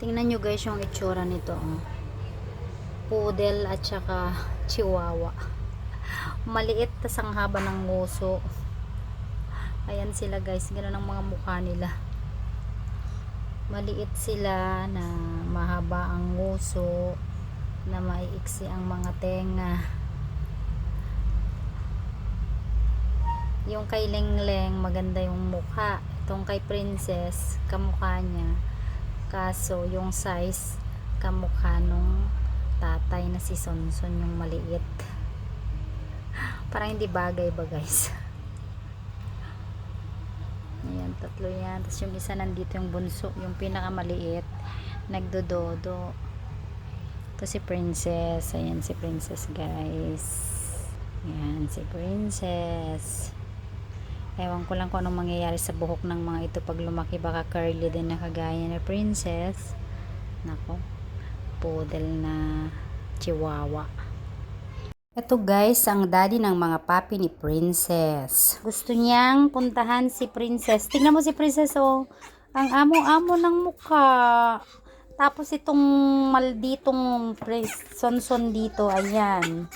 Tingnan nyo guys yung itsura nito. Oh. Poodle at saka chihuahua. Maliit tas ang haba ng nguso. Ayan sila guys. Ganun ang mga mukha nila. Maliit sila na mahaba ang nguso. Na maiiksi ang mga tenga. Yung kay Lengleng maganda yung mukha. Itong kay Princess kamukha niya. Kaso yung size kamukha nung tatay na si Sonson yung maliit. Parang hindi bagay ba guys. Ayan, tatlo yan. Tapos yung isa nandito yung bunso, yung pinakamaliit nagdododo. Ito si Princess. Ayan si Princess guys. Ayan si Princess. Ewan ko lang kung anong mangyayari sa buhok ng mga ito pag lumaki. Baka curly din na kagaya na Princess. Nako. Poodle na chihuahua. Ito guys, ang daddy ng mga papi ni Princess. Gusto niyang puntahan si Princess. Tingnan mo si Princess oh. Ang amo-amo ng mukha. Tapos itong malditong Sonson dito. Ayan.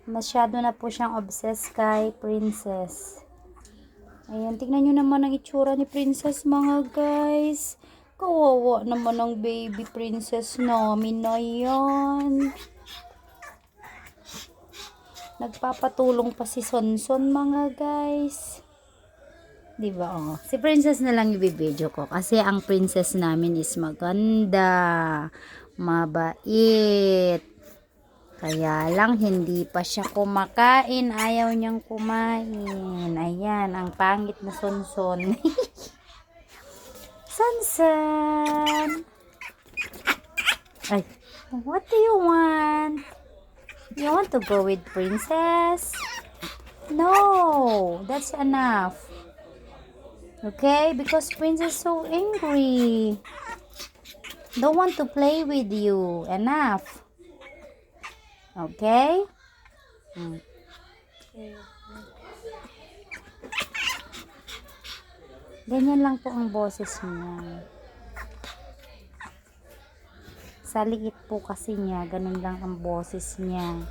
Masyado na po siyang obsessed kay Princess. Ayan, tingnan nyo naman ang itsura ni Princess mga guys. Kawawa naman ang baby princess namin na yan. Nagpapatulong pa si Sonson mga guys. Diba oh. Si Princess na lang i-video ko. Kasi ang princess namin is maganda. Mabait. Kaya lang, hindi pa siya kumakain. Ayaw niyang kumain. Ayan, ang pangit na Sonson. Sonson! Ay, what do you want? You want to go with Princess? No, that's enough. Okay, because Princess is so angry. Don't want to play with you. Enough. Okay? Ganyan lang po ang boses niya. Sa liit po kasi niya, ganun lang ang boses niya.